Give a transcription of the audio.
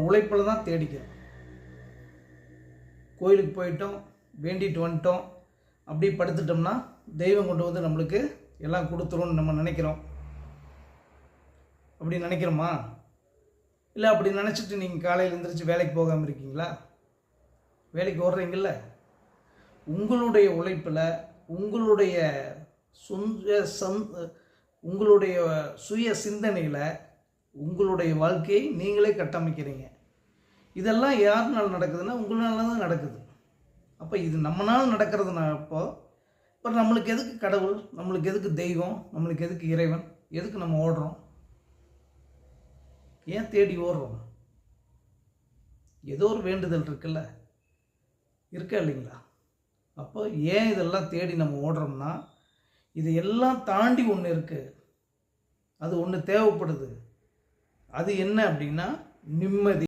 உழைப்பில் தான் தேடிக்கிறோம். கோயிலுக்கு போயிட்டோம், வேண்டிட்டு வந்துட்டோம், அப்படி படுத்துட்டோம்னா தெய்வம் கொண்டு வந்து நம்மளுக்கு எல்லாம் கொடுத்துரும்னு நம்ம நினைக்கிறோம். அப்படி நினைக்கிறோமா? இல்லை அப்படி நினச்சிட்டு நீங்கள் காலையில் எழுந்திரிச்சு வேலைக்கு போகாமல் இருக்கீங்களா? வேலைக்கு ஓடுறீங்கல்ல, உங்களுடைய உழைப்பில் உங்களுடைய உங்களுடைய சுய சிந்தனையில் உங்களுடைய வாழ்க்கையை நீங்களே கட்டமைக்கிறீங்க. இதெல்லாம் யாருனால நடக்குதுன்னா உங்களால தான் நடக்குது. அப்போ இது நம்மளால் நடக்கிறதுனால இப்போ நம்மளுக்கு எதுக்கு கடவுள், நம்மளுக்கு எதுக்கு தெய்வம், நம்மளுக்கு எதுக்கு இறைவன், எதுக்கு நம்ம ஓடுறோம்? ஏன் தேடி ஓடுறோம்? ஏதோ ஒரு வேண்டுதல் இருக்குல்ல, இருக்கா இல்லைங்களா? அப்போ ஏன் இதெல்லாம் தேடி நம்ம ஓடுறோம்னா, இது எல்லாம் தாண்டி ஒன்று இருக்குது, அது ஒன்று தேவைப்படுது. அது என்ன அப்படின்னா நிம்மதி.